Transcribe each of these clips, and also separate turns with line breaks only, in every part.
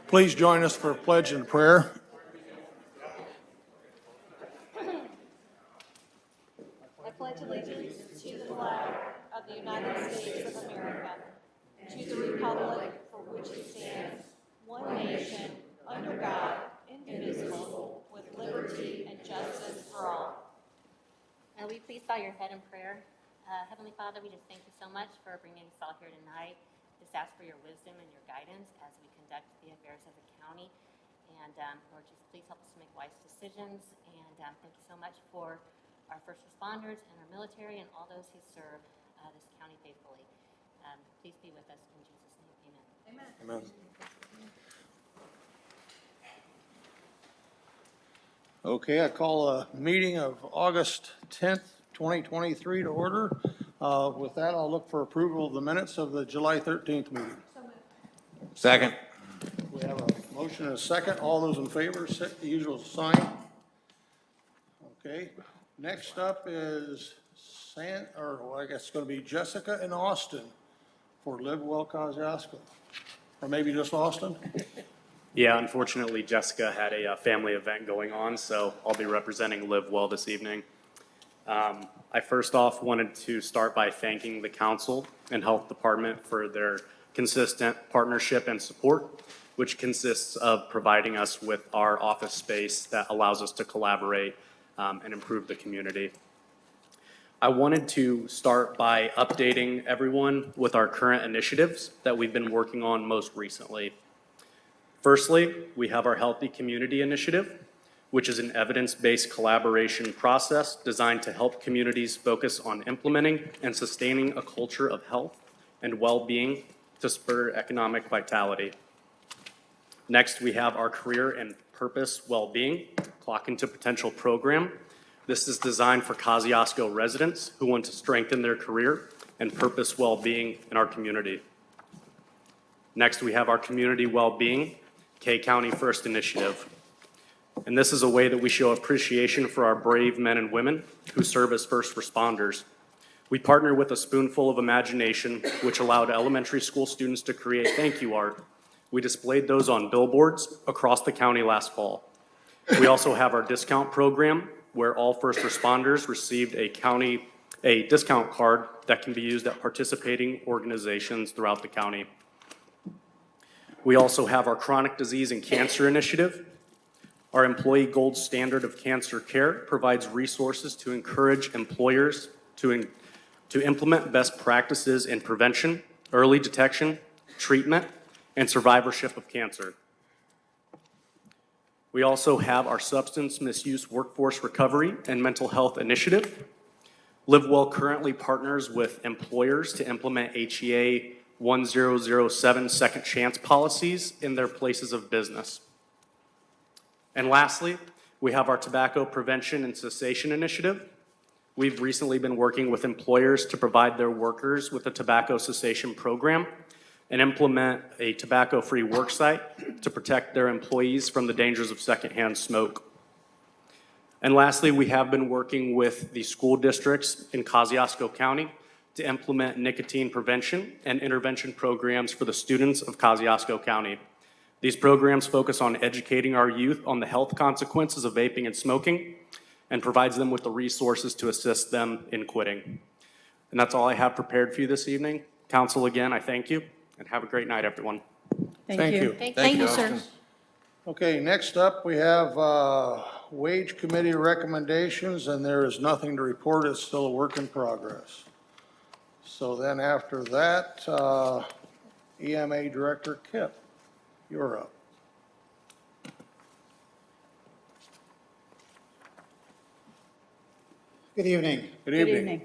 Please join us for pledge and prayer.
I pledge allegiance to the flag of the United States of America, to the republic for which it stands, one nation, under God, indivisible, with liberty and justice for all.
Will you please bow your head in prayer? Heavenly Father, we just thank you so much for bringing us all here tonight. Just ask for your wisdom and your guidance as we conduct the affairs of the county. And Lord, just please help us to make wise decisions. And thank you so much for our first responders and our military and all those who serve this county faithfully. Please be with us in Jesus' name. Amen.
Amen. Okay, I call a meeting of August 10th, 2023 to order. With that, I'll look for approval of the minutes of the July 13th meeting.
Second.
We have a motion and a second. All those in favor, set the usual sign. Okay, next up is I guess it's going to be Jessica and Austin for Live Well Kosciuszko. Or maybe just Austin?
Yeah, unfortunately, Jessica had a family event going on, so I'll be representing Live Well this evening. I first off wanted to start by thanking the council and health department for their consistent partnership and support, which consists of providing us with our office space that allows us to collaborate and improve the community. I wanted to start by updating everyone with our current initiatives that we've been working on most recently. Firstly, we have our Healthy Community Initiative, which is an evidence-based collaboration process designed to help communities focus on implementing and sustaining a culture of health and well-being to spur economic vitality. Next, we have our Career and Purpose Well-Being Clock into Potential program. This is designed for Kosciuszko residents who want to strengthen their career and purpose well-being in our community. Next, we have our Community Well-Being K County First Initiative. And this is a way that we show appreciation for our brave men and women who serve as first responders. We partner with a Spoonful of Imagination, which allowed elementary school students to create thank you art. We displayed those on billboards across the county last fall. We also have our discount program, where all first responders received a discount card that can be used at participating organizations throughout the county. We also have our Chronic Disease and Cancer Initiative. Our Employee Gold Standard of Cancer Care provides resources to encourage employers to implement best practices in prevention, early detection, treatment, and survivorship of cancer. We also have our Substance Misuse Workforce Recovery and Mental Health Initiative. Live Well currently partners with employers to implement HEA 1007 second chance policies in their places of business. And lastly, we have our Tobacco Prevention and Cessation Initiative. We've recently been working with employers to provide their workers with a tobacco cessation program and implement a tobacco-free worksite to protect their employees from the dangers of secondhand smoke. And lastly, we have been working with the school districts in Kosciuszko County to implement nicotine prevention and intervention programs for the students of Kosciuszko County. These programs focus on educating our youth on the health consequences of vaping and smoking and provides them with the resources to assist them in quitting. And that's all I have prepared for you this evening. Council, again, I thank you, and have a great night, everyone.
Thank you.
Thank you, sir.
Okay, next up, we have Wage Committee recommendations, and there is nothing to report. It's still a work in progress. So then after that, EMA Director Kip, you're up.
Good evening.
Good evening.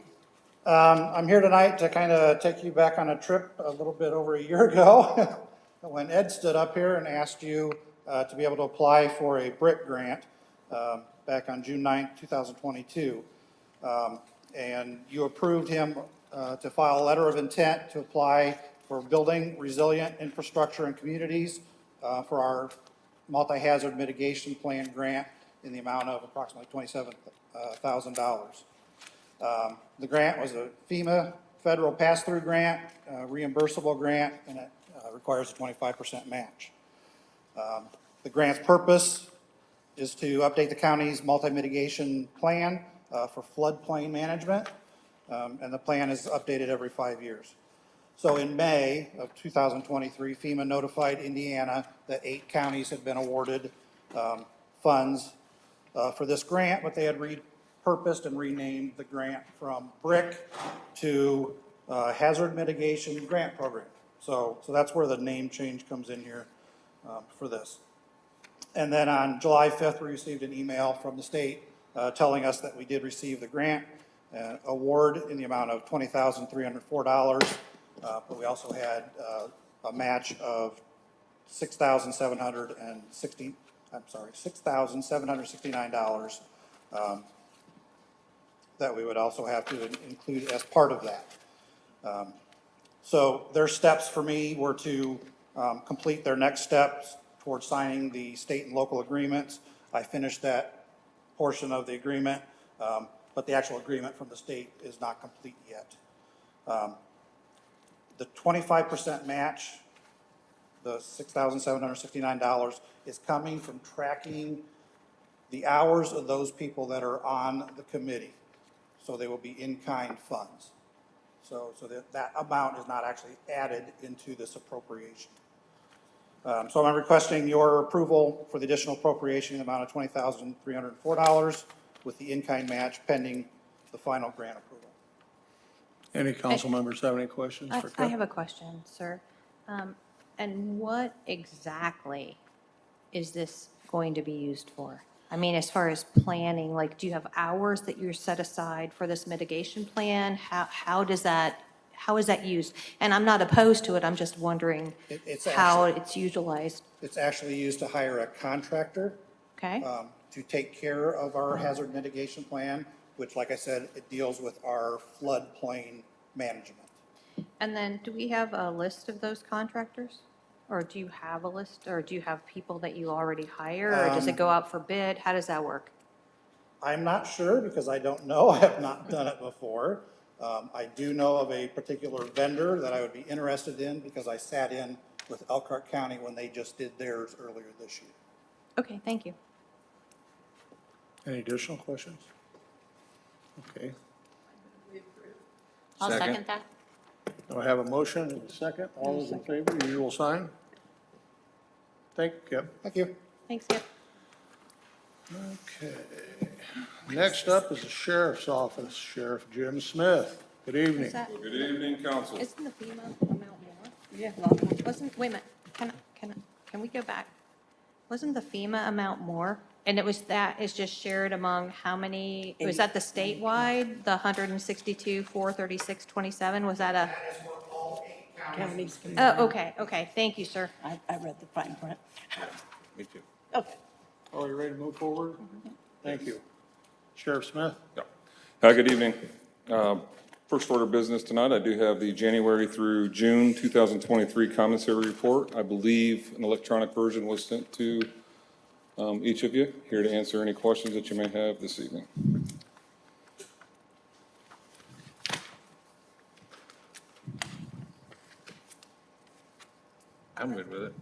I'm here tonight to kind of take you back on a trip a little bit over a year ago when Ed stood up here and asked you to be able to apply for a BRIC grant back on June 9th, 2022. And you approved him to file a letter of intent to apply for building resilient infrastructure and communities for our multi-hazard mitigation plan grant in the amount of approximately $27,000. The grant was a FEMA federal pass-through grant, reimbursable grant, and it requires a 25% match. The grant's purpose is to update the county's multi-mitigation plan for floodplain management, and the plan is updated every 5 years. So in May of 2023, FEMA notified Indiana that 8 counties had been awarded funds for this grant, but they had repurposed and renamed the grant from BRIC to Hazard Mitigation Grant Program. So that's where the name change comes in here for this. And then on July 5th, we received an email from the state telling us that we did receive the grant award in the amount of $20,304, but we also had a match of $6,769 that we would also have to include as part of that. So their steps for me were to complete their next steps towards signing the state and local agreements. I finished that portion of the agreement, but the actual agreement from the state is not complete yet. The 25% match, the $6,769, is coming from tracking the hours of those people that are on the committee. So they will be in-kind funds. So that amount is not actually added into this appropriation. So I'm requesting your approval for the additional appropriation in the amount of $20,304 with the in-kind match pending the final grant approval.
Any council members have any questions for
I
Kip?
have a question, sir. And what exactly is this going to be used for? I mean, as far as planning, like, do you have hours that you're set aside for this mitigation plan? How is that used? And I'm not opposed to it, I'm just wondering
It's
how
actually-
it's utilized,
It's actually used to hire a contractor
okay?
to take care of our hazard mitigation plan, which, like I said, it deals with our floodplain management.
And then, do we have a list of those contractors? Or do you have a list, or do you have people that you already hire, or does it go out for bid? How does that work?
I'm not sure because I don't know. I have not done it before. I do know of a particular vendor that I would be interested in because I sat in with Elkhart County when they just did theirs earlier this year.
Okay, thank you.
Any additional questions? Okay.
I'll
Second.
second that.
Do I have a motion and a second? All those in favor, usual sign? Thank you, Kip.
Thank you.
Thanks, Skip.
Okay. Next up is the sheriff's office, Sheriff Jim Smith. Good evening.
Good evening, council.
Isn't the FEMA amount more?
Yeah.
Wasn't, wait a minute, can we go back? Wasn't the FEMA amount more? And it was, that is just shared among how many, was that the statewide, the 162, 436, 27? Was that a,
Counties.
oh, okay, thank you, sir.
I read the fine print.
Me too.
Okay.
Are you ready to move forward? Thank you. Sheriff Smith?
Hi, good evening. First order of business tonight, I do have the January through June 2023 commissary report. I believe an electronic version was sent to each of you. Here to answer any questions that you may have this evening.
I'm good with it.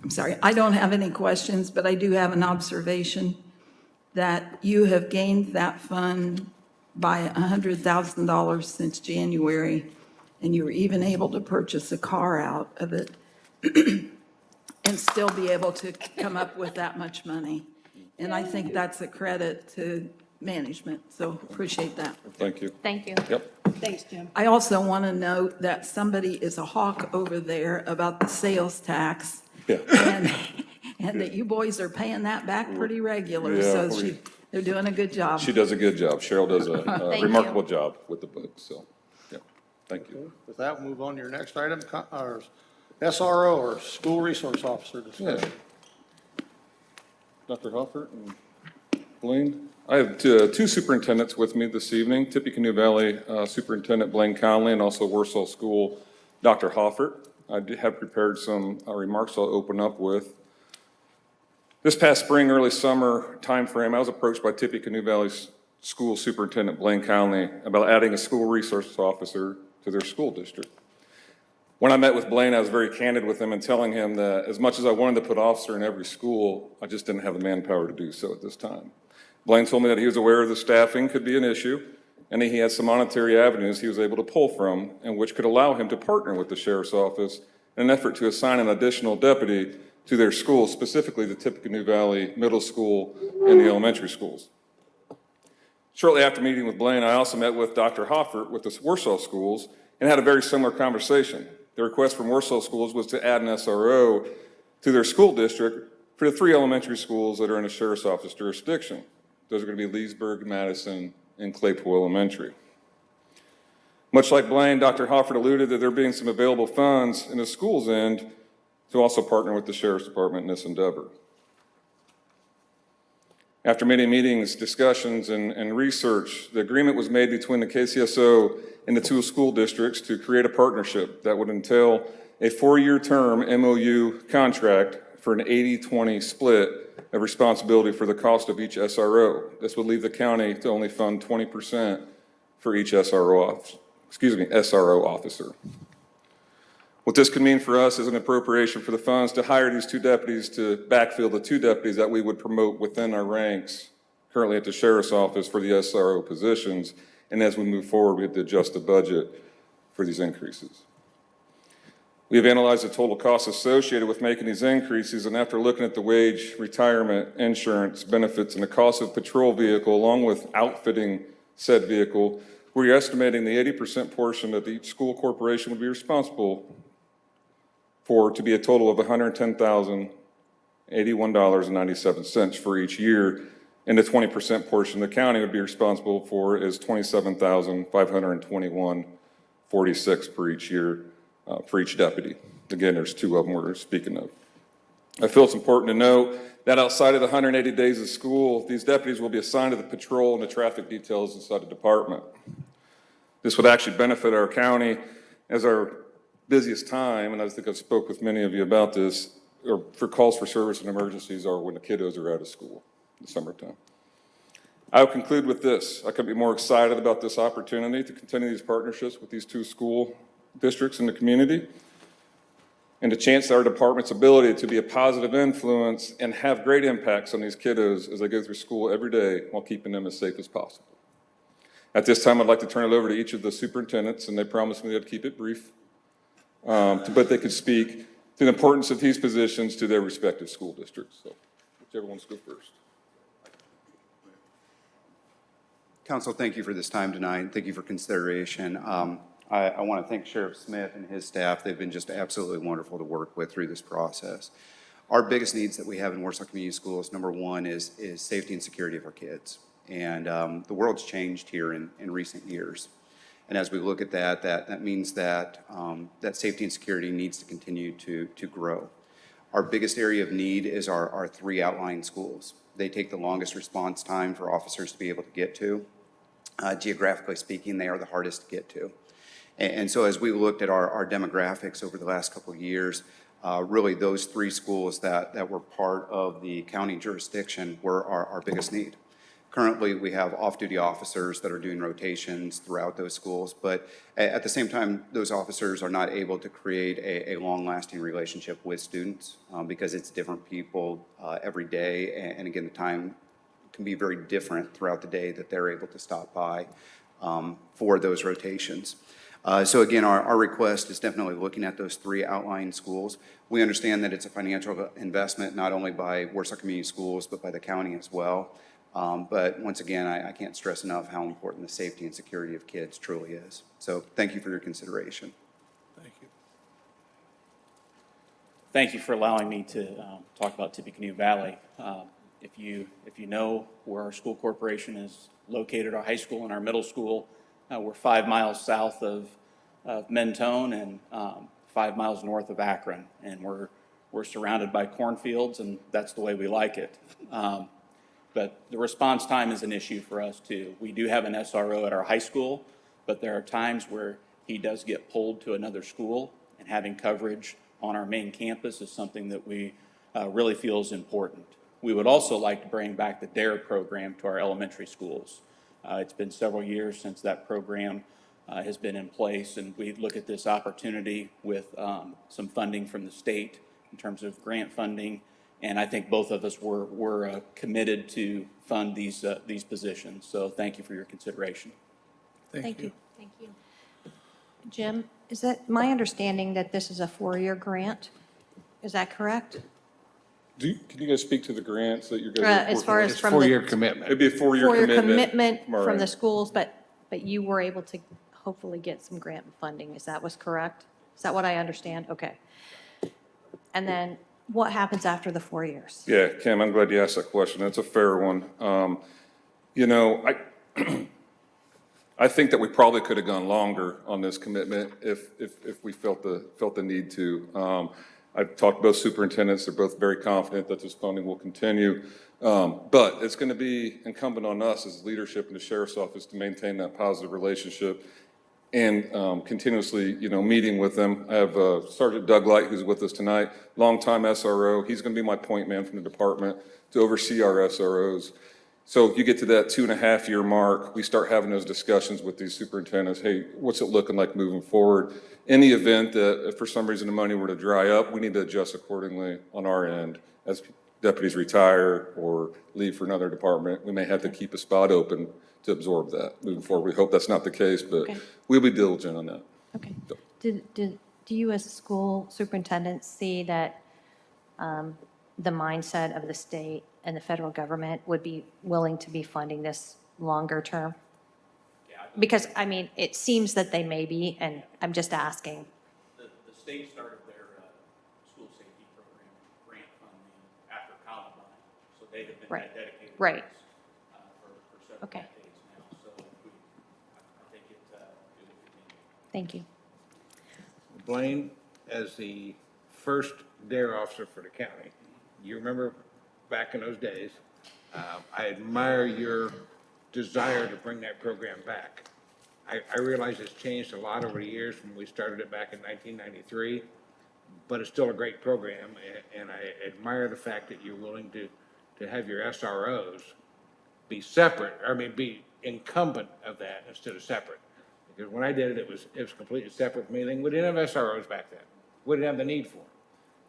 I'm sorry, I don't have any questions, but I do have an observation that you have gained that fund by $100,000 since January, and you were even able to purchase a car out of it and still be able to come up with that much money. And I think that's a credit to management, so appreciate that.
Thank you.
Thank you.
Yep.
Thanks, Jim. I also want to note that somebody is a hawk over there about the sales tax.
Yeah.
And that you boys are paying that back pretty regular,
Yeah,
so they're doing a good job.
She does a good job. Cheryl does a
Thank you.
remarkable job with the book, so, yeah, thank you.
With that, we'll move on to your next item, or SRO, or School Resource Officer discussion.
Dr. Hoffert and Blaine. I have two superintendents with me this evening, Tippecanoe Valley Superintendent Blaine Conley and also Warsaw School Dr. Hoffert. I have prepared some remarks I'll open up with. This past spring, early summer timeframe, I was approached by Tippecanoe Valley School Superintendent Blaine Conley about adding a school resource officer to their school district. When I met with Blaine, I was very candid with him and telling him that as much as I wanted to put officer in every school, I just didn't have the manpower to do so at this time. Blaine told me that he was aware of the staffing could be an issue, and he had some monetary avenues he was able to pull from, and which could allow him to partner with the sheriff's office in an effort to assign an additional deputy to their schools, specifically the Tippecanoe Valley Middle School and the elementary schools. Shortly after meeting with Blaine, I also met with Dr. Hoffert with the Warsaw schools and had a very similar conversation. The request from Warsaw schools was to add an SRO to their school district for the 3 elementary schools that are in the sheriff's office jurisdiction. Those are going to be Leesburg, Madison, and Claypool Elementary. Much like Blaine, Dr. Hoffert alluded that there being some available funds in the school's end to also partner with the Sheriff's Department in this endeavor. After many meetings, discussions, and research, the agreement was made between the KCSO and the 2 school districts to create a partnership that would entail a 4-year term MOU contract for an 80-20 split of responsibility for the cost of each SRO. This would leave the county to only fund 20% for each SRO officer. What this could mean for us is an appropriation for the funds to hire these 2 deputies to backfill the 2 deputies that we would promote within our ranks currently at the sheriff's office for the SRO positions. And as we move forward, we have to adjust the budget for these increases. We have analyzed the total costs associated with making these increases, and after looking at the wage, retirement, insurance, benefits, and the cost of patrol vehicle, along with outfitting said vehicle, we're estimating the 80% portion that each school corporation would be responsible for to be a total of $110,081.97 for each year, and the 20% portion the county would be responsible for is $27,521.46 per each year for each deputy. Again, there's 2 of them we're speaking of. I feel it's important to note that outside of the 180 days of school, these deputies will be assigned to the patrol and the traffic details inside the department. This would actually benefit our county as our busiest time, and I think I've spoke with many of you about this, or for calls for service and emergencies are when the kiddos are out of school in the summertime. I'll conclude with this. I couldn't be more excited about this opportunity to continue these partnerships with these 2 school districts in the community, and the chance that our department's ability to be a positive influence and have great impacts on these kiddos as they go through school every day while keeping them as safe as possible. At this time, I'd like to turn it over to each of the superintendents, and they promised me they'd keep it brief, but they could speak to the importance of these positions to their respective school districts. So, whichever wants to go first.
Council, thank you for this time tonight. Thank you for consideration. I want to thank Sheriff Smith and his staff. They've been just absolutely wonderful to work with through this process. Our biggest needs that we have in Warsaw Community Schools, number one, is safety and security of our kids. And the world's changed here in recent years. And as we look at that, that means that that safety and security needs to continue to grow. Our biggest area of need is our 3 outlying schools. They take the longest response time for officers to be able to get to. Geographically speaking, they are the hardest to get to. And so as we looked at our demographics over the last couple of years, really those 3 schools that were part of the county jurisdiction were our biggest need. Currently, we have off-duty officers that are doing rotations throughout those schools, but at the same time, those officers are not able to create a long-lasting relationship with students because it's different people every day, and again, the time can be very different throughout the day that they're able to stop by for those rotations. So again, our request is definitely looking at those 3 outlying schools. We understand that it's a financial investment, not only by Warsaw Community Schools, but by the county as well. But once again, I can't stress enough how important the safety and security of kids truly is. So thank you for your consideration.
Thank you.
Thank you for allowing me to talk about Tippecanoe Valley. If you know where our school corporation is located, our high school and our middle school, we're 5 miles south of Mentone and 5 miles north of Akron, and we're surrounded by cornfields, and that's the way we like it. But the response time is an issue for us too. We do have an SRO at our high school, but there are times where he does get pulled to another school, and having coverage on our main campus is something that we really feel is important. We would also like to bring back the DARE program to our elementary schools. It's been several years since that program has been in place, and we look at this opportunity with some funding from the state in terms of grant funding, and I think both of us were committed to fund these positions. So thank you for your consideration.
Thank you.
Thank you.
Jim, is that my understanding that this is a 4-year grant? Is that correct?
Can you guys speak to the grants that you're guys are
As
working
far
on?
as
It's
from
four-year
the
commitment.
It'd be a four-year
4-year
commitment.
commitment
All
from the
right.
schools, but you were able to hopefully get some grant funding. Is that was correct? Is that what I understand? Okay. And then what happens after the 4 years?
Yeah, Kim, I'm glad you asked that question. That's a fair one. You know, I think that we probably could have gone longer on this commitment if we felt the need to. I've talked to both superintendents. They're both very confident that this funding will continue. But it's going to be incumbent on us as leadership in the sheriff's office to maintain that positive relationship and continuously, you know, meeting with them. I have Sergeant Doug Light, who's with us tonight, longtime SRO. He's going to be my point man from the department to oversee our SROs. So you get to that 2.5-year mark, we start having those discussions with these superintendents. Hey, what's it looking like moving forward? In the event that if for some reason the money were to dry up, we need to adjust accordingly on our end. As deputies retire or leave for another department, we may have to keep a spot open to absorb that moving forward. We hope that's not the case, but
Okay.
we'll be diligent on that.
Okay. Do you as a school superintendent see that the mindset of the state and the federal government would be willing to be funding this longer term? Because, I mean, it seems that they may be, and I'm just asking.
The state started their school safety program grant funding after Columbine, so they have been
Right.
dedicated to
Right.
this for several
Okay.
decades now. So I think it will continue.
Thank you.
Blaine, as the first DARE officer for the county, you remember back in those days, I admire your desire to bring that program back. I realize it's changed a lot over the years from we started it back in 1993, but it's still a great program, and I admire the fact that you're willing to have your SROs be separate, be incumbent of that instead of separate. Because when I did it, it was completely separate from anything. We didn't have SROs back then. We didn't have the need for them.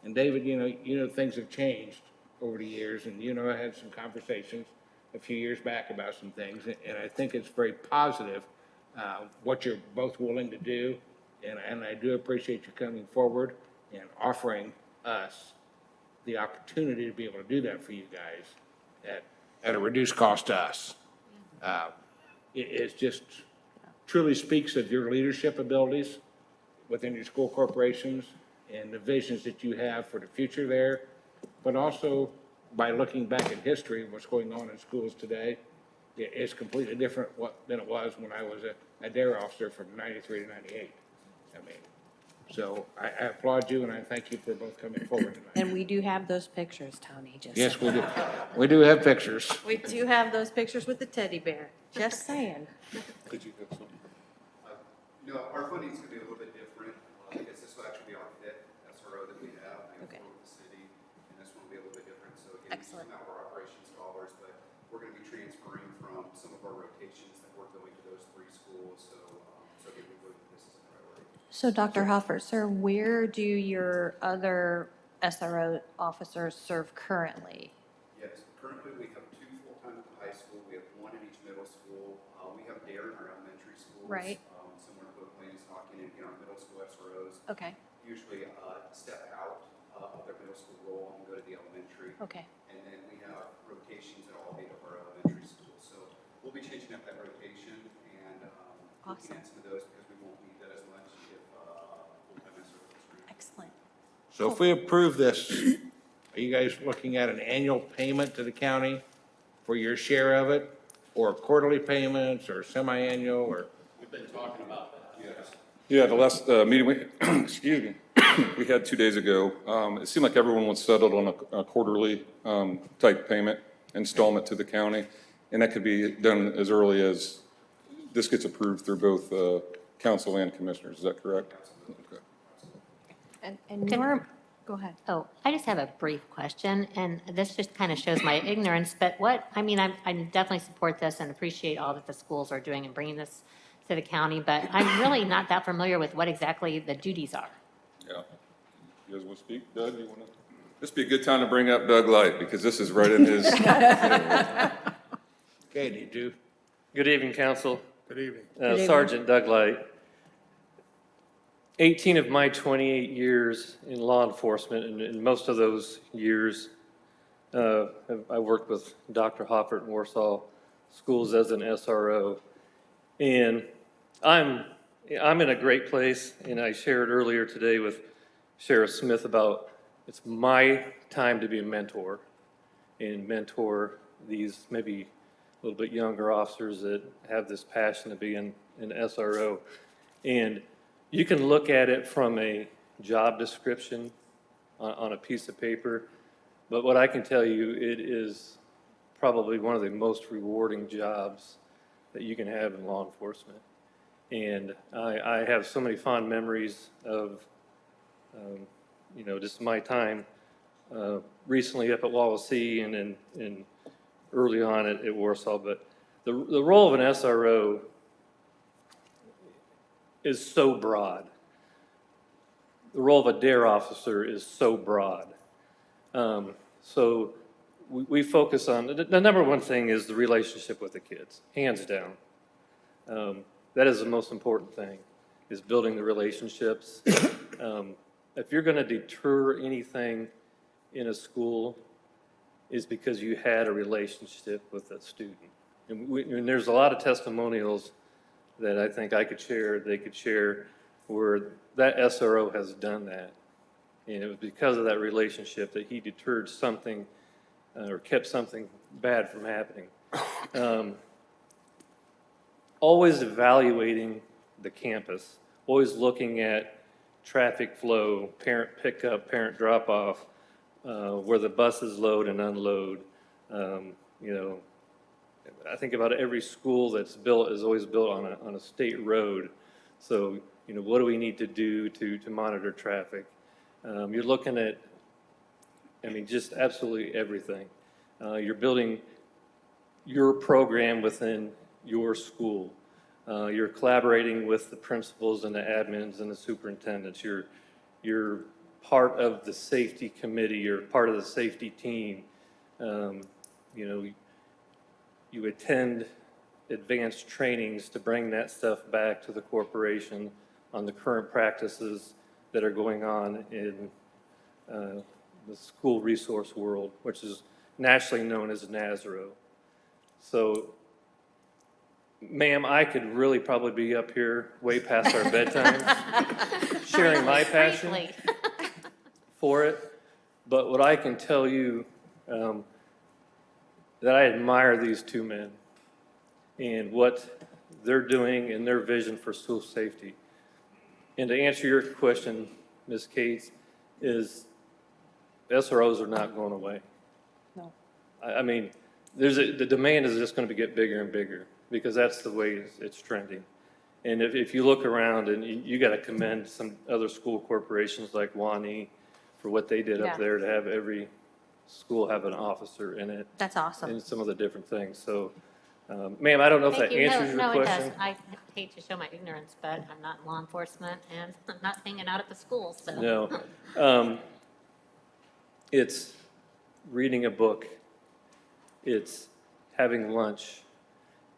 And David, you know things have changed over the years, and I had some conversations a few years back about some things, and I think it's very positive what you're both willing to do, and I do appreciate you coming forward and offering us the opportunity to be able to do that for you guys at a reduced cost to us. It just truly speaks of your leadership abilities within your school corporations and the visions that you have for the future there, but also by looking back at history, what's going on in schools today, it's completely different than it was when I was a DARE officer from 93 to 98. So I applaud you and I thank you for both coming forward tonight.
And we do have those pictures, Tony, just.
Yes, we do. We do have pictures.
We do have those pictures with the teddy bear, just saying.
Did you have something?
No, our funding's gonna be a little bit different, because this will actually be our fifth SRO that we have. We have
Okay.
four with the city, and this one will be a little bit different. So again, this is
Excellent.
not our operations dollars, but we're gonna be transferring from some of our rotations that we're going to those 3 schools. So again, we believe this is a priority.
So Dr. Hoffer, sir, where do your other SRO officers serve currently?
Yes, currently we have 2 full-time at the high school. We have 1 at each middle school. We have DARE in our elementary schools.
Right.
Similar to what Blaine is talking in our middle school SROs.
Okay,
Usually step out of their middle school role and go to the elementary.
okay.
And then we have rotations at all 8 of our elementary schools. So we'll be changing up that rotation and looking
Awesome.
at some of those because we won't need that as much if full-time SROs are.
Excellent.
So if we approve this, are you guys looking at an annual payment to the county for your share of it? Or quarterly payments or semi-annual or?
Yeah, the last meeting we, excuse me, we had 2 days ago, it seemed like everyone was settled on a quarterly type payment installment to the county. And that could be done as early as this gets approved through both council and commissioners. Is that correct? Okay.
And Norm, go ahead.
Oh, I just have a brief question, and this just kind of shows my ignorance, but I definitely support this and appreciate all that the schools are doing and bringing this to the county, but I'm really not that familiar with what exactly the duties are.
Yeah. You guys want to speak? Doug, you want to? This would be a good time to bring up Doug Light, because this is right in his.
Okay, do you do?
Good evening, council.
Good evening.
Sergeant Doug Light. 18 of my 28 years in law enforcement, and in most of those years, I worked with Dr. Hoffert in Warsaw Schools as an SRO. And I'm in a great place, and I shared earlier today with Sheriff Smith about it's my time to be a mentor and mentor these maybe a little bit younger officers that have this passion to be an SRO. And you can look at it from a job description on a piece of paper, but what I can tell you, it is probably one of the most rewarding jobs that you can have in law enforcement. And I have so many fond memories of, just my time recently up at Wawasee and early on at Warsaw. But the role of an SRO is so broad. The role of a DARE officer is so broad. So we focus on, the number one thing is the relationship with the kids, hands down. That is the most important thing, is building the relationships. If you're going to deter anything in a school, is because you had a relationship with a student. And there's a lot of testimonials that I think I could share, they could share, where that SRO has done that. And it was because of that relationship that he deterred something or kept something bad from happening. Always evaluating the campus, always looking at traffic flow, parent pickup, parent drop-off, where the buses load and unload. I think about every school that's built is always built on a state road. So, what do we need to do to monitor traffic? You're looking at, just absolutely everything. You're building your program within your school. You're collaborating with the principals and the admins and the superintendents. You're part of the safety committee. You're part of the safety team. You attend advanced trainings to bring that stuff back to the corporation on the current practices that are going on in the school resource world, which is nationally known as NASRO. So, ma'am, I could really probably be up here way past our bedtime, sharing my passion
Briefly.
for it. But what I can tell you, that I admire these two men and what they're doing and their vision for school safety. And to answer your question, Ms. Cates, is SROs are not going away.
No.
The demand is just going to get bigger and bigger because that's the way it's trending. And if you look around, and you got to commend some other school corporations like Wani for what they did
Yeah.
up there to have every school have an officer in it.
That's awesome.
And some of the different things. So, ma'am, I don't know if that
Thank you.
answers your
No, it does.
question.
I hate to show my ignorance, but I'm not in law enforcement and I'm not hanging out at the schools, so.
No. It's reading a book. It's having lunch.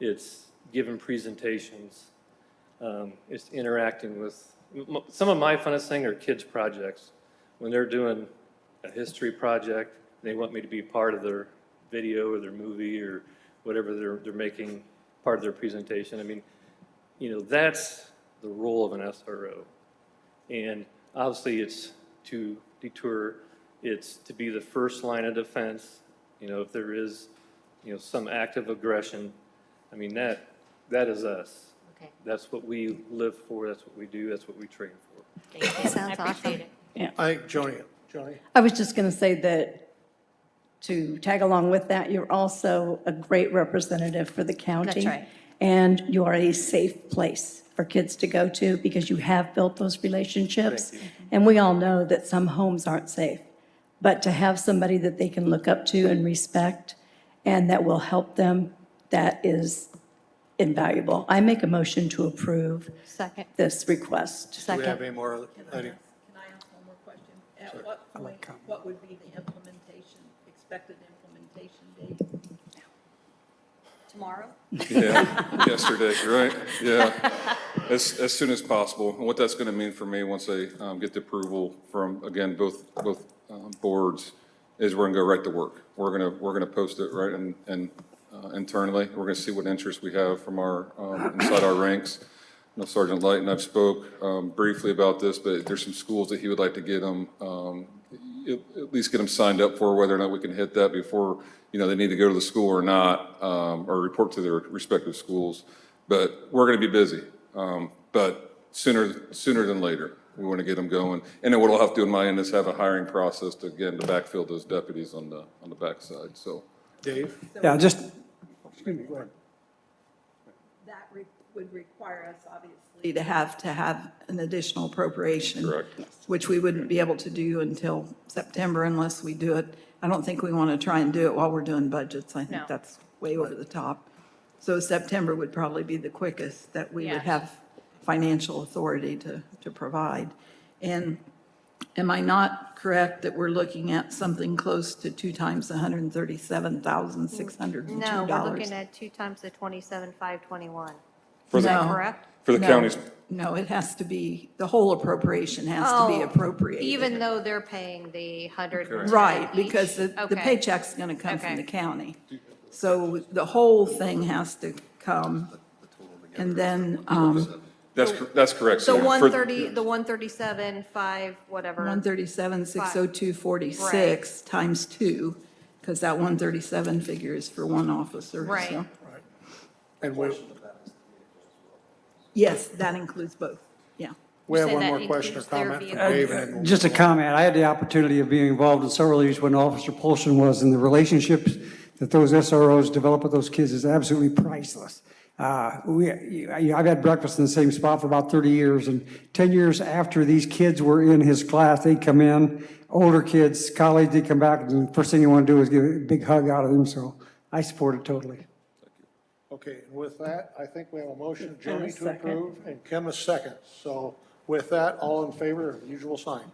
It's giving presentations. It's interacting with, some of my funnest thing are kids' projects. When they're doing a history project, they want me to be part of their video or their movie or whatever they're making part of their presentation. That's the role of an SRO. And obviously it's to deter, it's to be the first line of defense, if there is, some act of aggression. That is us.
Okay,
That's what we live for, that's what we do, that's what we train for.
thank you.
Sounds
I appreciate
awesome.
it.
I think Joni.
I was just going to say that to tag along with that, you're also a great representative for the county.
That's right.
And you are a safe place for kids to go to because you have built those relationships.
Thank you.
And we all know that some homes aren't safe. But to have somebody that they can look up to and respect and that will help them, that is invaluable. I make a motion to approve
Second,
this request.
Do we have
second.
any more?
Can I ask one more question? At what point, what would be the implementation, expected implementation date?
Tomorrow?
Yeah, yesterday, right? Yeah, as soon as possible. And what that's going to mean for me, once I get the approval from, again, both boards, is we're going to go right to work. We're going to post it right and internally. We're going to see what interest we have from our, inside our ranks. You know, Sergeant Light and I've spoke briefly about this, but there's some schools that he would like to get them, at least get them signed up for, whether or not we can hit that before, you know, they need to go to the school or not, or report to their respective schools. But we're going to be busy. But sooner than later, we want to get them going. And then what I'll have to do on my end is have a hiring process to, again, to backfill those deputies on the backside, so.
Dave?
Yeah, just,
That would require us, obviously, to have an additional appropriation.
Correct.
Which we wouldn't be able to do until September unless we do it. I don't think we want to try and do it while we're doing budgets. I
No.
think that's way over the top. So September would probably be the quickest that we would
Yes.
have financial authority to provide. And am I not correct that we're looking at something close to 2 times $137,602?
No, we're looking at 2 times the 27,521.
For
Is
the-
that
No.
correct?
For the
No.
counties,
No, it has to be, the whole appropriation has to be
Oh,
appropriated.
Even though they're paying the 110
Right,
each?
because the
Okay.
paycheck's going to come
Okay.
from the county. So the whole thing has to come, and then
that's correct.
The
Susan. For-
130, the 137, 5, whatever.
137,602.46 times 2, because that 137 figure is for one officer. so-
Right.
And we
Yes, that includes both, yeah.
have
say
one
that
more question or
includes their
comment from
vehicle?
Dave. and then we'll
Just a
move on.
comment. I had the opportunity of being involved in several of these when Officer Polson was, and the relationships that those SROs develop with those kids is absolutely priceless. I've had breakfast in the same spot for about 30 years, and 10 years after these kids were in his class, they'd come in, older kids, college, they'd come back, and the first thing you want to do is give a big hug out of them, so I support it totally.
Okay, and with that, I think we have a motion, Jimmy, to
second.
approve, and Kim a second. So with that, all in favor, usual sign.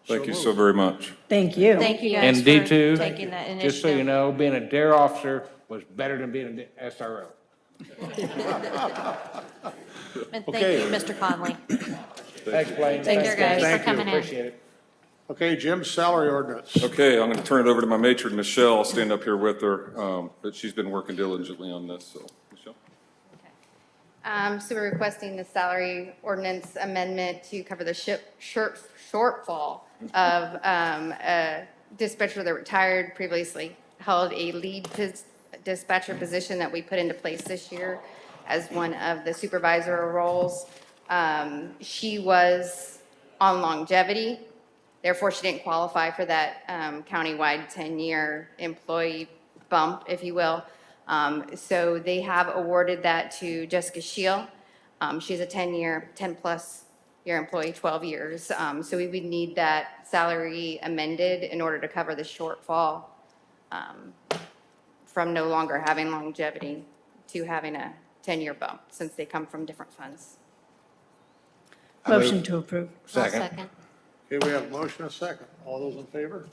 Thank you
moved.
so very much.
Thank you.
Thank you guys
And D2,
for taking that initiative.
just so you know, being a DARE officer was better than being an SRO.
And
Okay.
thank you, Mr. Conley.
Thanks, Blaine.
Take care, guys.
Thank
Thanks for
you,
coming in.
appreciate it.
Okay, Jim's salary ordinance.
Okay, I'm going to turn it over to my matron, Michelle. I'll stand up here with her, but she's been working diligently on this, so, Michelle.
So we're requesting the salary ordinance amendment to cover the shortfall of a dispatcher that retired, previously held a lead dispatcher position that we put into place this year as one of the supervisor roles. She was on longevity, therefore she didn't qualify for that countywide 10-year employee bump, if you will. So they have awarded that to Jessica Scheel. She's a 10-plus year employee, 12 years. So we would need that salary amended in order to cover the shortfall from no longer having longevity to having a 10-year bump, since they come from different funds.
Motion to approve.
I'll
Second.
Okay, we have a motion, a second. All those in favor?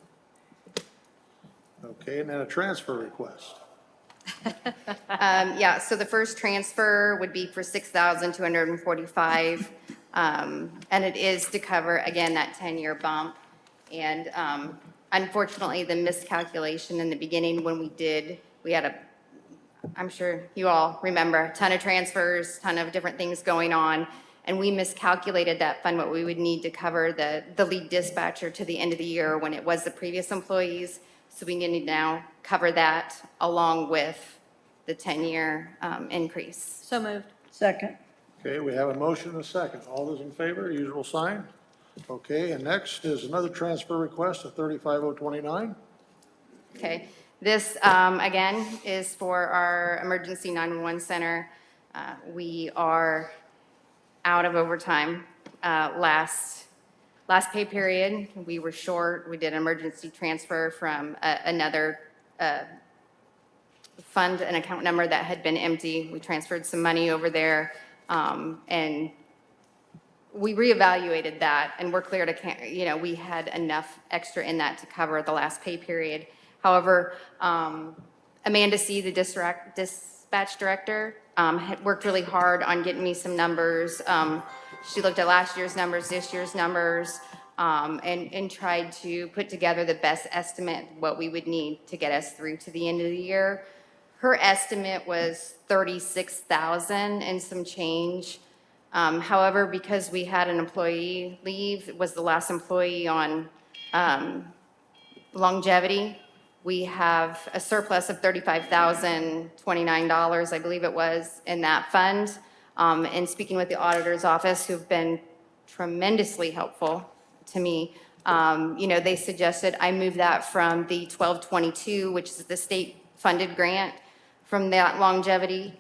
Okay, and then a transfer request.
Yeah, so the first transfer would be for $6,245. And it is to cover, again, that 10-year bump. And unfortunately, the miscalculation in the beginning when we had I'm sure you all remember, a ton of transfers, ton of different things going on. And we miscalculated that fund, what we would need to cover the lead dispatcher to the end of the year when it was the previous employees. So we need to now cover that along with the 10-year increase.
So moved.
Second.
Okay, we have a motion, and a second. All those in favor, usual sign. Okay, and next is another transfer request of 35029.
Okay, this, again, is for our emergency 911 center. We are out of overtime. Last pay period, we were short. We did an emergency transfer from another fund an account number that had been empty. We transferred some money over there, and we reevaluated that, and we're clear to, we had enough extra in that to cover the last pay period. However, Amanda C., the dispatch director, had worked really hard on getting me some numbers. She looked at last year's numbers, this year's numbers, and tried to put together the best estimate, what we would need to get us through to the end of the year. Her estimate was 36,000 and some change. However, because we had an employee leave, it was the last employee on longevity, we have a surplus of $35,029, I believe it was, in that fund. And speaking with the auditor's office, who've been tremendously helpful to me, they suggested I move that from the 1222, which is the state-funded grant, from that longevity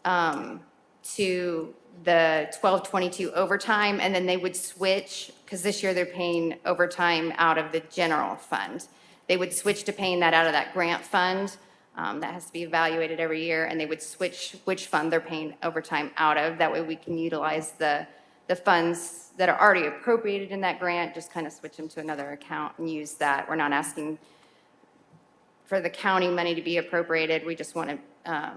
to the 1222 overtime, and then they would switch, because this year they're paying overtime out of the general fund. They would switch to paying that out of that grant fund. That has to be evaluated every year, and they would switch which fund they're paying overtime out of. That way we can utilize the funds that are already appropriated in that grant, just kind of switch them to another account and use that. We're not asking for the county money to be appropriated. We just want to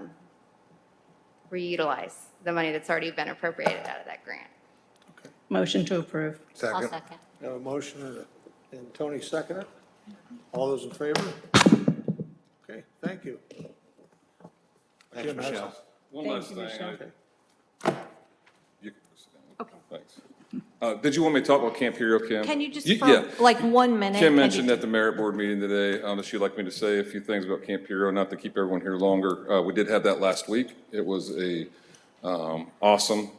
reutilize the money that's already been appropriated out of that grant.
Motion to approve.
I'll
Second.
second.
We have a motion and Tony seconded. All those in favor? Okay, thank you.
Thanks,
Jim has-
Michelle.
One
Thank
last
you,
thing.
Michelle.
You can sit down.
Okay.
Thanks. Did you want me to talk about Camp Hero, Kim?
Can you just,
Yeah.
for like 1 minute?
Kim
can you
mentioned
just-
at the merit board meeting today that she'd like me to say a few things about Camp Hero, not to keep everyone here longer. We did have that last week. It was a awesome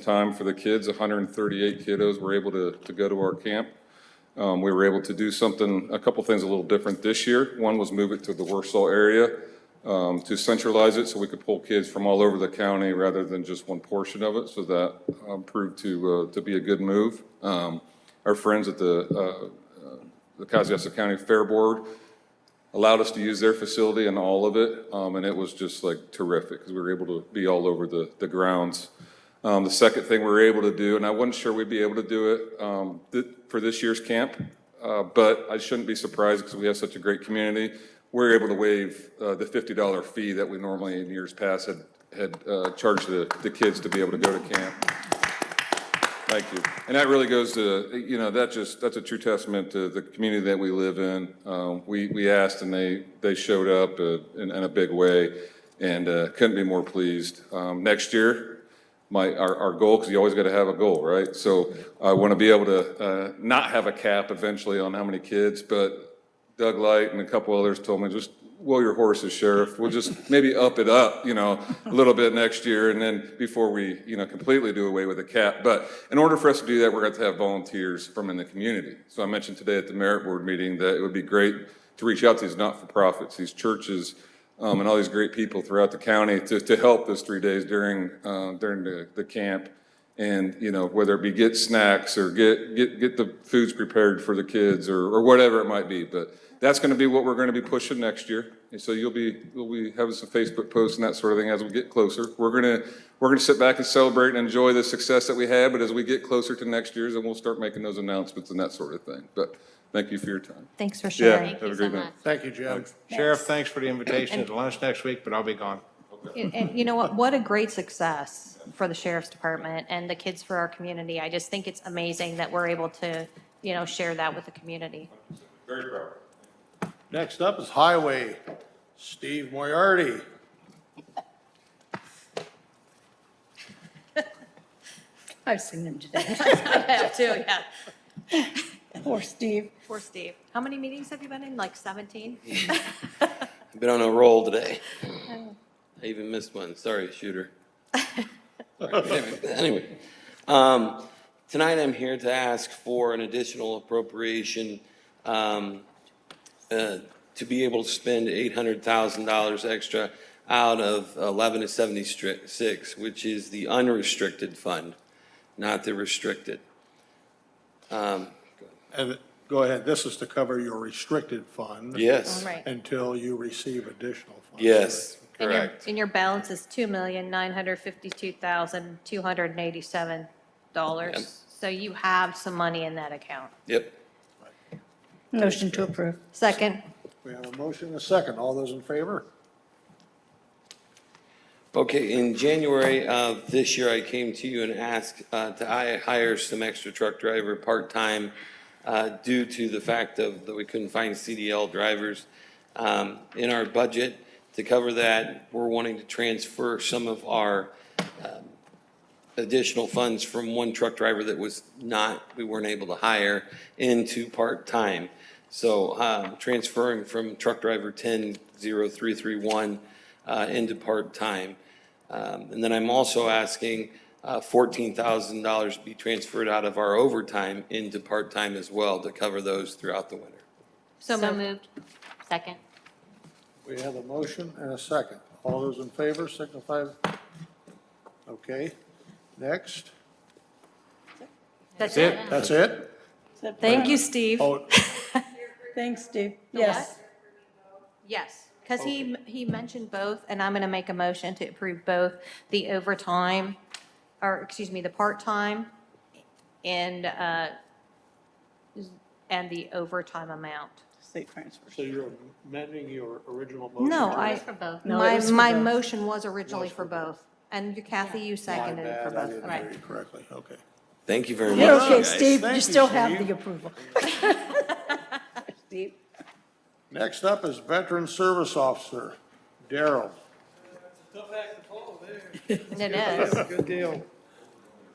time for the kids. 138 kiddos were able to go to our camp. We were able to do a couple things a little different this year. One was move it to the Warsaw area to centralize it so we could pull kids from all over the county rather than just one portion of it. So that proved to be a good move. Our friends at the Kosciuszko County Fair Board allowed us to use their facility and all of it, and it was just like terrific because we were able to be all over the grounds. The second thing we were able to do, and I wasn't sure we'd be able to do it for this year's camp, but I shouldn't be surprised because we have such a great community. We were able to waive the $50 fee that we normally in years past had charged the kids to be able to go to camp. Thank you. And that really goes to, that's a true testament to the community that we live in. We asked and they showed up in a big way and couldn't be more pleased. Next year, our goal, because you always got to have a goal, right? So I want to be able to not have a cap eventually on how many kids, but Doug Light and a couple others told me, just whoa your horses, Sheriff. We'll just maybe up it up, a little bit next year, and then before we, completely do away with the cap. But in order for us to do that, we're going to have volunteers from in the community. So I mentioned today at the merit board meeting that it would be great to reach out to these not-for-profits, these churches, and all these great people throughout the county to help those 3 days during the camp. And, whether it be get snacks or get the foods prepared for the kids or whatever it might be. But that's going to be what we're going to be pushing next year. And so we'll be having some Facebook posts and that sort of thing as we get closer. We're going to sit back and celebrate and enjoy the success that we had. But as we get closer to next year's, then we'll start making those announcements and that sort of thing. But thank you for your time.
Thanks for
Yeah,
sharing.
have a great night.
Thank you, Jim.
Sheriff, thanks for the invitation to lunch next week, but I'll be gone.
And you know what a great success for the sheriff's department and the kids for our community. I just think it's amazing that we're able to, share that with the community.
Very proud.
Next up is Highway, Steve Moriarty.
I've seen him today.
I have too, yeah.
Poor Steve.
Poor Steve. How many meetings have you been in? Like 17?
Been on a roll today. I even missed one. Sorry, shooter. Anyway, tonight I'm here to ask for an additional appropriation to be able to spend $800,000 extra out of 11 to 76, which is the unrestricted fund, not the restricted.
And Go ahead. This is to cover your restricted fund.
Yes.
Right.
Until you receive additional funds.
Yes,
And your,
correct.
and your balance is $2,952,287. So you have some money in that account.
Yep.
Motion to approve.
Second.
We have a motion and a second. All those in favor?
Okay, in January of this year, I came to you and asked to hire some extra truck driver part-time due to the fact that we couldn't find CDL drivers. In our budget, to cover that, we're wanting to transfer some of our additional funds from one truck driver that we weren't able to hire into part-time. So transferring from truck driver 100331 into part-time. And then I'm also asking $14,000 be transferred out of our overtime into part-time as well to cover those throughout the winter.
So moved.
moved. Second.
We have a motion and a second. All those in favor signify. Okay, next.
That's
it.
That's it?
Thank you, Steve.
Oh,
Thanks, Steve.
The
Yes.
Yes, because he mentioned both, and I'm going to make a motion to approve both the overtime, or excuse me, the part-time and the overtime amount.
State transfer.
so you're amending your original motion?
No,
to-
I,
For both.
No, it
my,
was for
my
both.
motion was originally for both. And you, Kathy, you
My
seconded it for
bad, I
both.
didn't
Right.
hear you correctly. Okay.
Thank you very much,
You're okay,
guys.
Steve.
Thank
You
you,
still have
Steve.
the approval. Steve?
Next up is Veteran Service Officer, Daryl.
It is.
Good deal.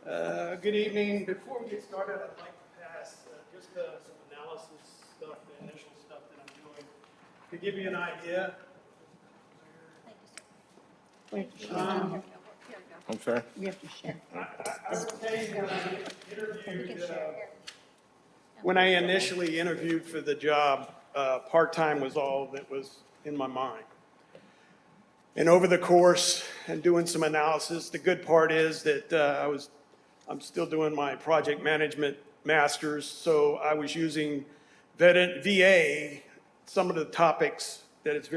Good evening. Before we get started, I'd like to pass just some analysis stuff, the initial stuff that I'm doing, to give you an idea.
I'm sorry.
We have to share.
I will tell you when I initially interviewed for the job, part-time was all that was in my mind. And over the course and doing some analysis, the good part is that I'm still doing my project management master's, so I was using VA, some of the topics that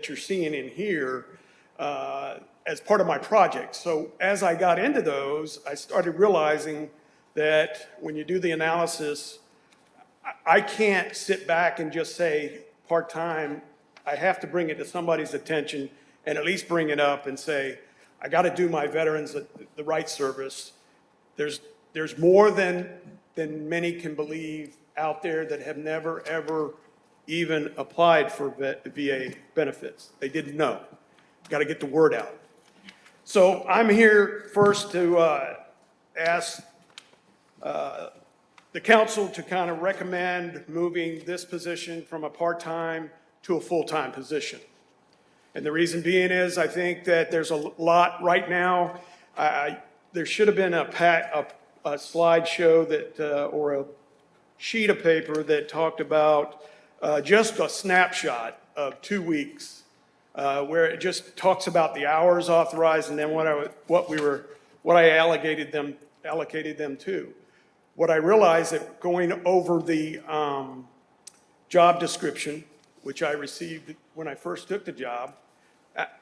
you're seeing in here as part of my project. So as I got into those, I started realizing that when you do the analysis, I can't sit back and just say part-time. I have to bring it to somebody's attention and at least bring it up and say, I got to do my veterans the right service. There's more than many can believe out there that have never, ever even applied for VA benefits. They didn't know. Got to get the word out. So I'm here first to ask the council to kind of recommend moving this position from a part-time to a full-time position. And the reason being is I think that there's a lot right now. There should have been a slideshow that, or a sheet of paper that talked about just a snapshot of 2 weeks, where it just talks about the hours authorized and then what I allocated them to. What I realized that going over the job description, which I received when I first took the job,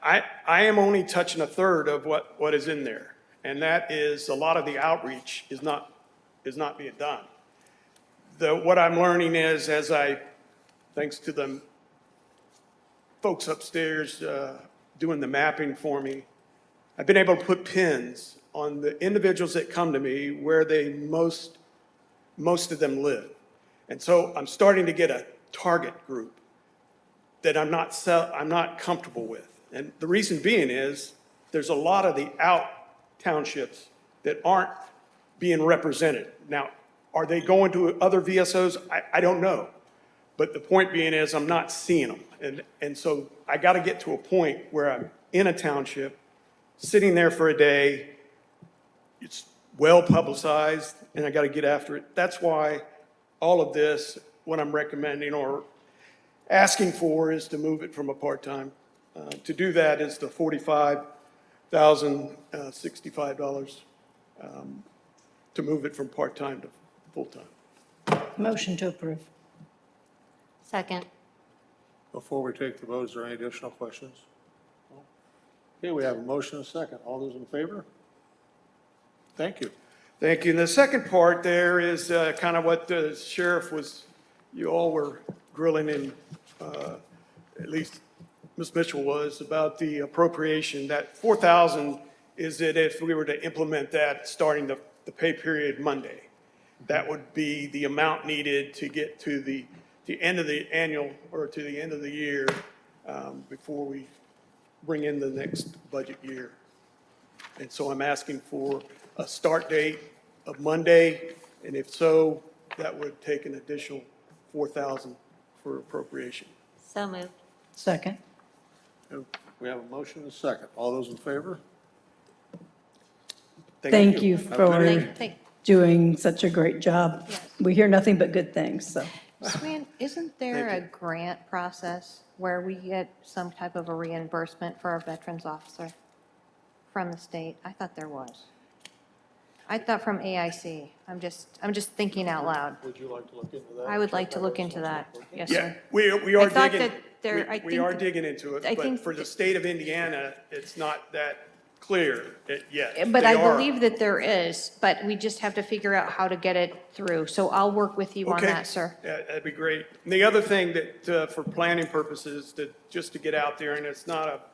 I am only touching a third of what is in there. And that is a lot of the outreach is not being done. What I'm learning is thanks to the folks upstairs doing the mapping for me, I've been able to put pins on the individuals that come to me where most of them live. And so I'm starting to get a target group that I'm not comfortable with. And the reason being is there's a lot of the out townships that aren't being represented. Now, are they going to other VSOs? I don't know. But the point being is I'm not seeing them. And so I got to get to a point where I'm in a township, sitting there for a day, it's well publicized, and I got to get after it. That's why all of this, what I'm recommending or asking for is to move it from a part-time. To do that is the $45,065 to move it from part-time to full-time.
Motion to approve.
Second.
Before we take the vote, is there any additional questions? Okay, we have a motion and a second. All those in favor? Thank you.
Thank you. And the second part there is kind of what the sheriff was, you all were grilling in, at least Ms. Mitchell was, about the appropriation. That 4,000 is that if we were to implement that starting the pay period Monday, that would be the amount needed to get to the end of the annual, or to the end of the year, before we bring in the next budget year. And so I'm asking for a start date of Monday, and if so, that would take an additional 4,000 for appropriation.
So moved.
Second.
We have a motion and a second. All those in favor?
Thank you
Have a
for
good
Thank-
doing such a great job. We hear nothing but good things, so.
Swan, isn't there a grant process where we get some type of a reimbursement for our veterans officer from the state? I thought there was. I thought from AIC. I'm just thinking out loud.
Would you like to look into that?
I would like to look into that. Yes, sir.
Yeah, we
I
are
thought
digging,
that there- I
we are
think-
digging into it,
I
but
think
for the
that-
state of Indiana, it's not that clear yet.
But
They
I
are.
believe that there is, but we just have to figure out how to get it through. So I'll work with you on
Okay.
that, sir.
Yeah, that'd be great. And the other thing that, for planning purposes, just to get out there, and it's not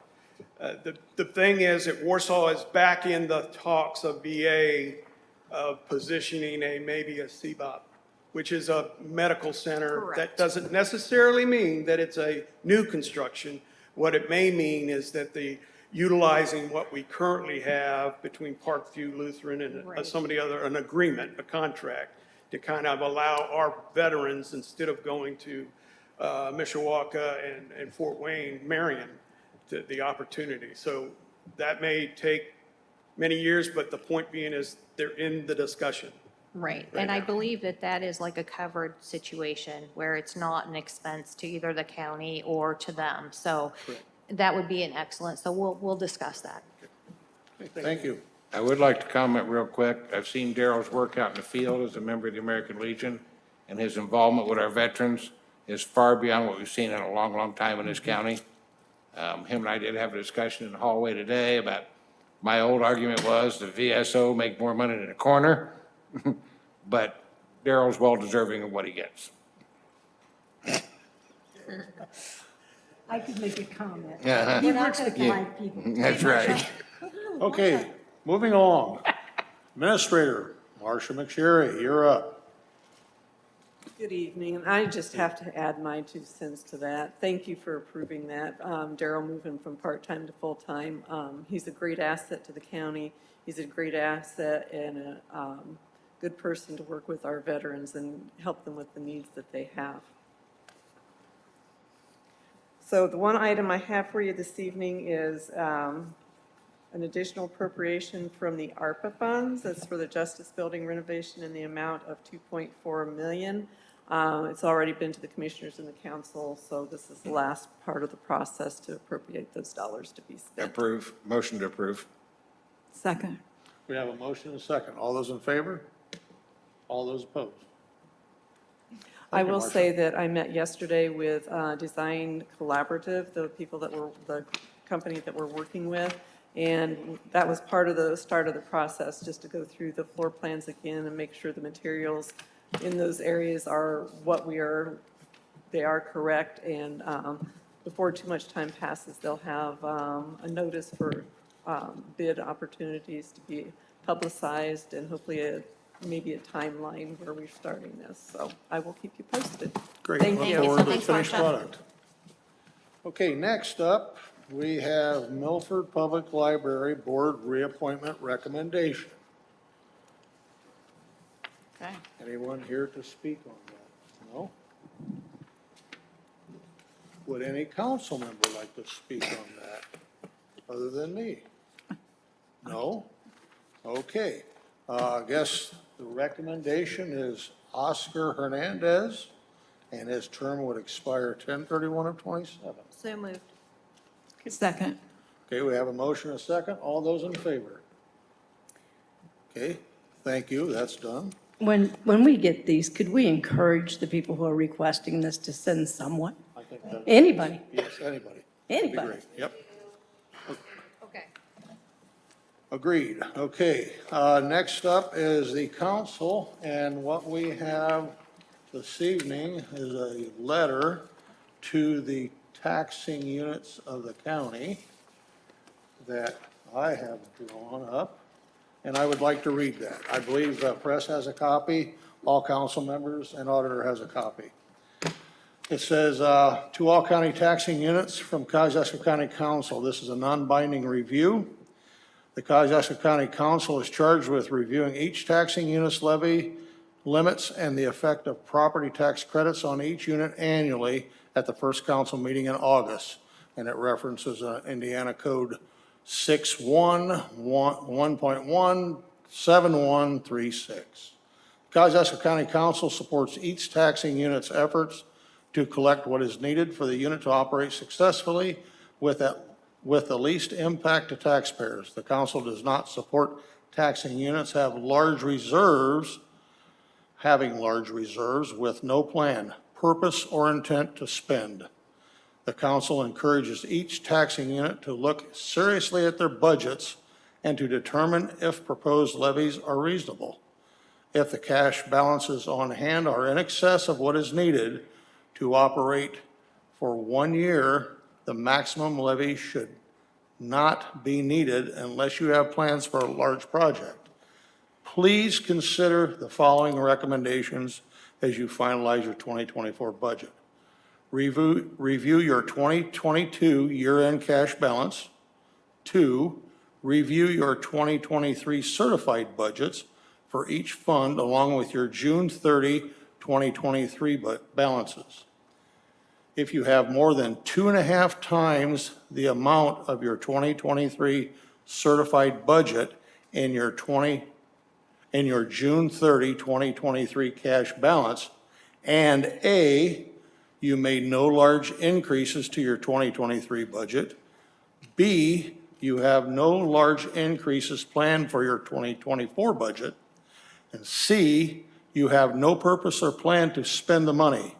the thing is that Warsaw is back in the talks of VA of positioning maybe a CBOP, which is a medical center. That
Correct.
doesn't necessarily mean that it's a new construction. What it may mean is that utilizing what we currently have between Parkview Lutheran and
Right.
some of the other, an agreement, a contract, to kind of allow our veterans, instead of going to Mishawaka and Fort Wayne, Marion, the opportunity. So that may take many years, but the point being is they're in the discussion.
Right.
Right
And I
now.
believe that that is like a covered situation where it's not an expense to either the county or to them. So that would be an excellent, so we'll discuss that.
Thank you.
I would like to comment real quick. I've seen Daryl's work out in the field as a member of the American Legion, and his involvement with our veterans is far beyond what we've seen in a long, long time in this county. Him and I did have a discussion in the hallway today about, my old argument was the VSO make more money than a coroner, but Daryl's well deserving of what he gets.
I could make a comment.
Yeah.
He works with live people.
That's right.
Okay, moving along. Administrator, Marcia McSherry, you're up.
Good evening, and I just have to add my 2 cents to that. Thank you for approving that. Darryl moving from part-time to full-time. He's a great asset to the county. He's a great asset and a good person to work with our veterans and help them with the needs that they have. So the one item I have for you this evening is an additional appropriation from the ARPA funds. That's for the Justice Building renovation in the amount of $2.4 million. It's already been to the commissioners and the council, so this is the last part of the process to appropriate those dollars to be spent.
Approve, motion to approve.
Second.
We have a motion and a second. All those in favor? All those opposed?
I
Thank you,
will
Marcia.
say that I met yesterday with Design Collaborative, the people that were, the company that we're working with, and that was part of the start of the process, just to go through the floor plans again and make sure the materials in those areas are what they are correct, and before too much time passes, they'll have a notice for bid opportunities to be publicized, and hopefully maybe a timeline where we're starting this. So I will keep you posted.
Great.
Thank
Look
you.
forward to the
Thanks,
finished
Marcia.
product. Okay, next up, we have Milford Public Library Board reappointment recommendation.
Okay.
Anyone here to speak on that? No? Would any council member like to speak on that, other than me? No? Okay. I guess the recommendation is Oscar Hernandez, and his term would expire 10/31 of '27.
So moved.
Second.
Okay, we have a motion and a second. All those in favor? Okay, thank you, that's done.
When we get these, could we encourage the people who are requesting this to send someone?
I think that-
Anybody?
Yes, anybody. That'd be
Anybody?
great. Yep.
Okay.
Agreed. Okay, next up is the council, and what we have this evening is a letter to the taxing units of the county that I have drawn up, and I would like to read that. I believe the press has a copy, all council members and auditor has a copy. It says, to all county taxing units from Kosciuszko County Council, this is a non-binding review. The Kosciuszko County Council is charged with reviewing each taxing unit's levy limits and the effect of property tax credits on each unit annually at the first council meeting in August. And it references Indiana Code 611.17136. Kosciuszko County Council supports each taxing unit's efforts to collect what is needed for the unit to operate successfully with the least impact to taxpayers. The council does not support taxing units having large reserves with no plan, purpose, or intent to spend. The council encourages each taxing unit to look seriously at their budgets and to determine if proposed levies are reasonable. If the cash balances on hand are in excess of what is needed to operate for 1 year, the maximum levy should not be needed unless you have plans for a large project. Please consider the following recommendations as you finalize your 2024 budget. Review your 2022 year-end cash balance. 2, review your 2023 certified budgets for each fund along with your June 30, 2023 balances. If you have more than 2.5 times the amount of your 2023 certified budget in your June 30, 2023 cash balance, and A, you made no large increases to your 2023 budget, B, you have no large increases planned for your 2024 budget, and C, you have no purpose or plan to spend the money,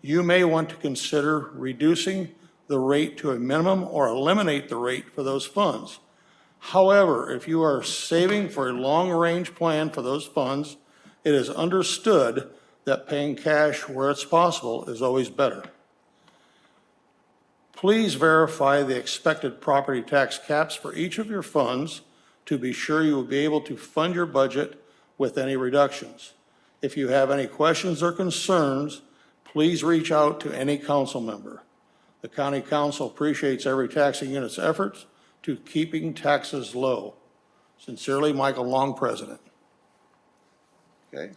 you may want to consider reducing the rate to a minimum or eliminate the rate for those funds. However, if you are saving for a long-range plan for those funds, it is understood that paying cash where it's possible is always better. Please verify the expected property tax caps for each of your funds to be sure you will be able to fund your budget with any reductions. If you have any questions or concerns, please reach out to any council member. The county council appreciates every taxing unit's efforts to keeping taxes low. Sincerely, Michael Long, President. Okay.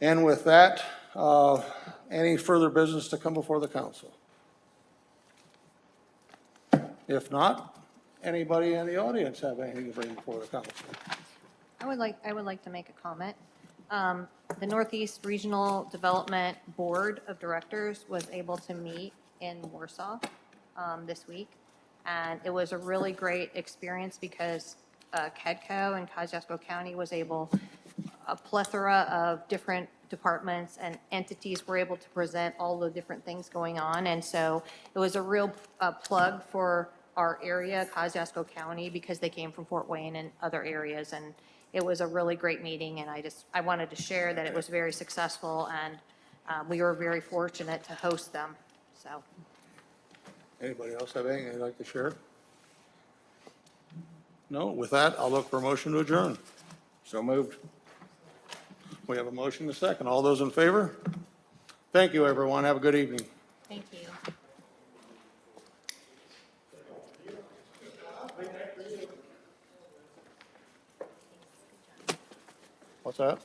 And with that, any further business to come before the council? If not, anybody in the audience have anything to bring before the council?
I would like to make a comment. The Northeast Regional Development Board of Directors was able to meet in Warsaw this week, and it was a really great experience because KEDCO and Kosciuszko County was able, a plethora of different departments and entities were able to present all the different things going on, and so it was a real plug for our area, Kosciuszko County, because they came from Fort Wayne and other areas, and it was a really great meeting, and I wanted to share that it was very successful, and we were very fortunate to host them, so.
Anybody else have anything they'd like to share? No, with that, I'll look for a motion to adjourn.
So moved.
We have a motion to second. All those in favor? Thank you, everyone. Have a good evening.
Thank you.
What's that?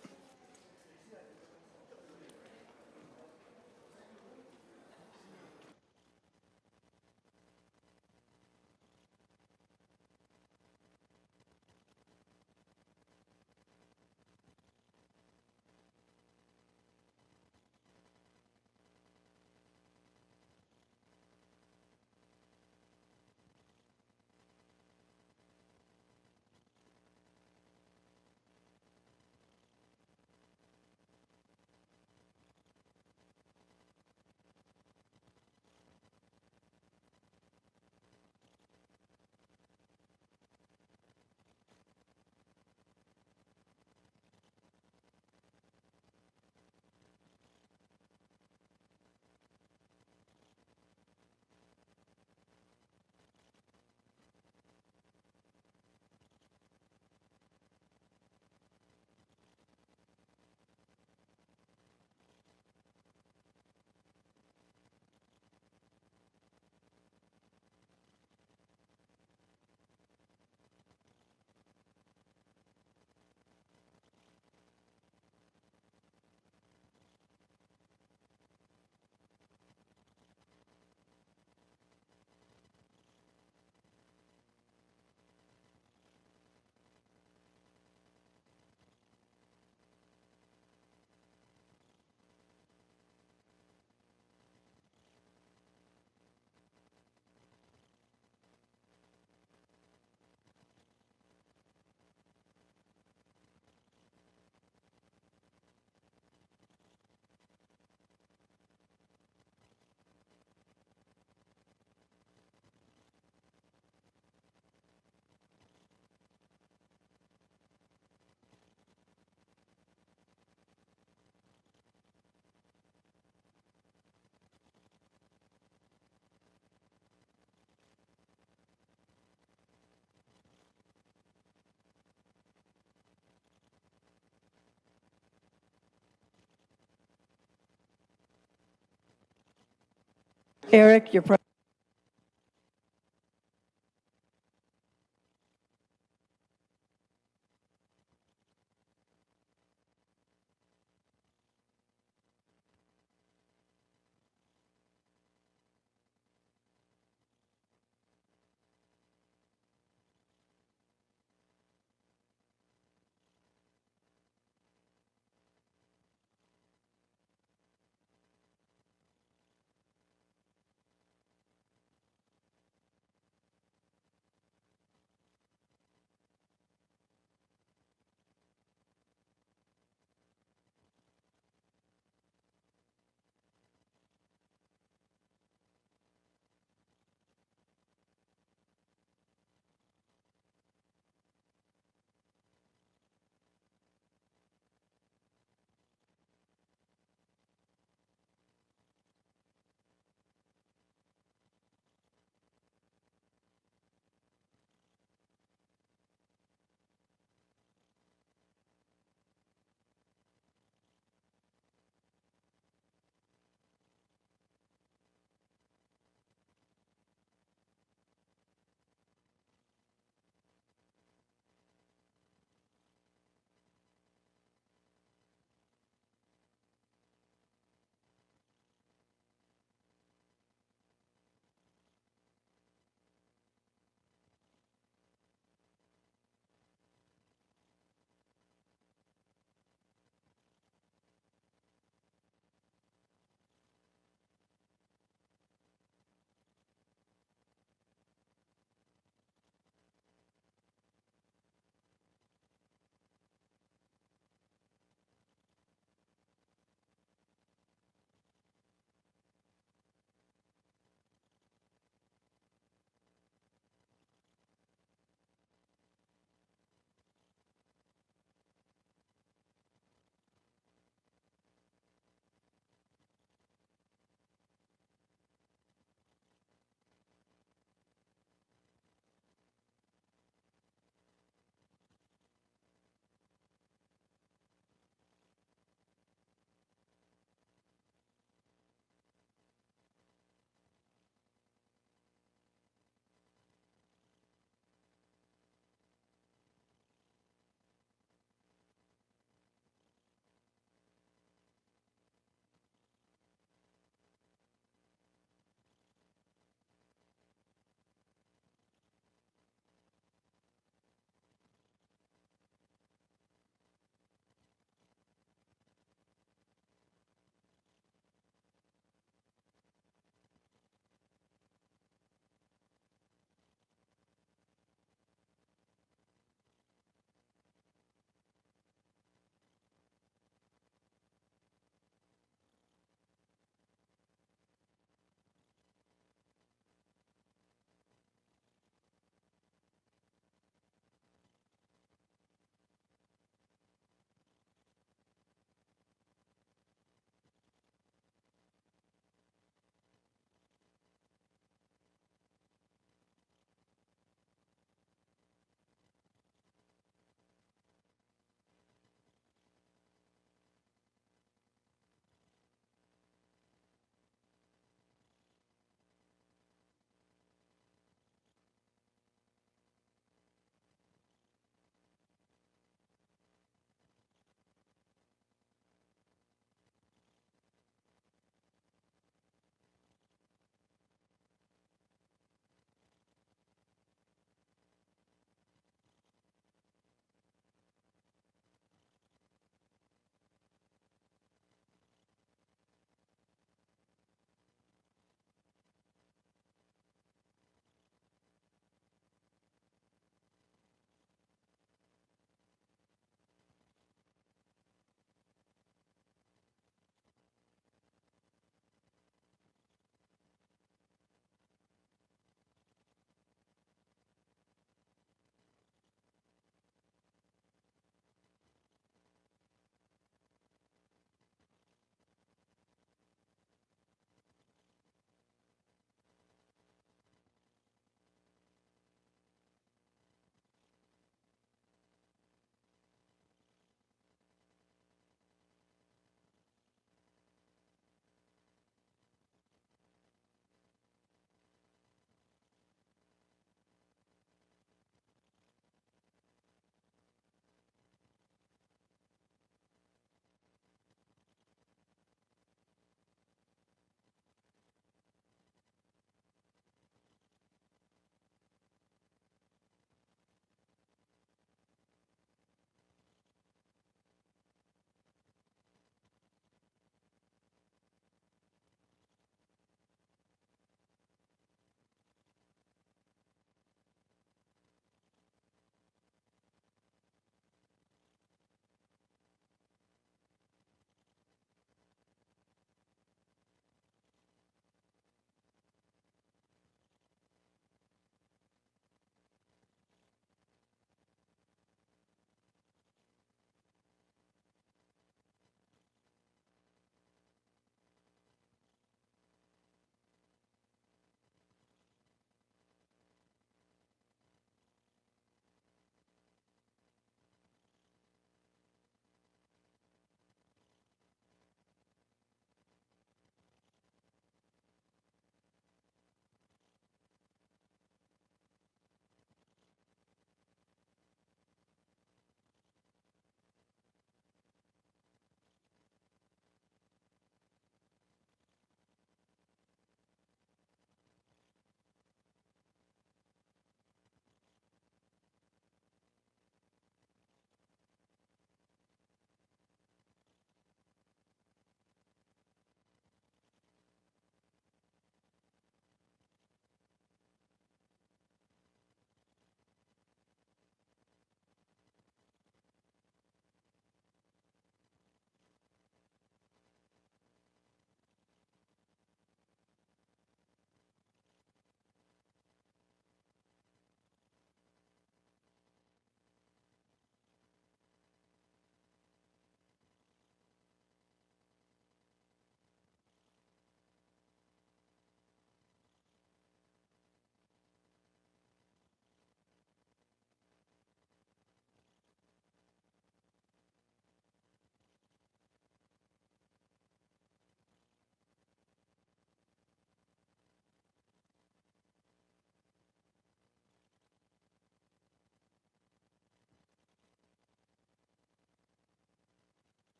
Eric, your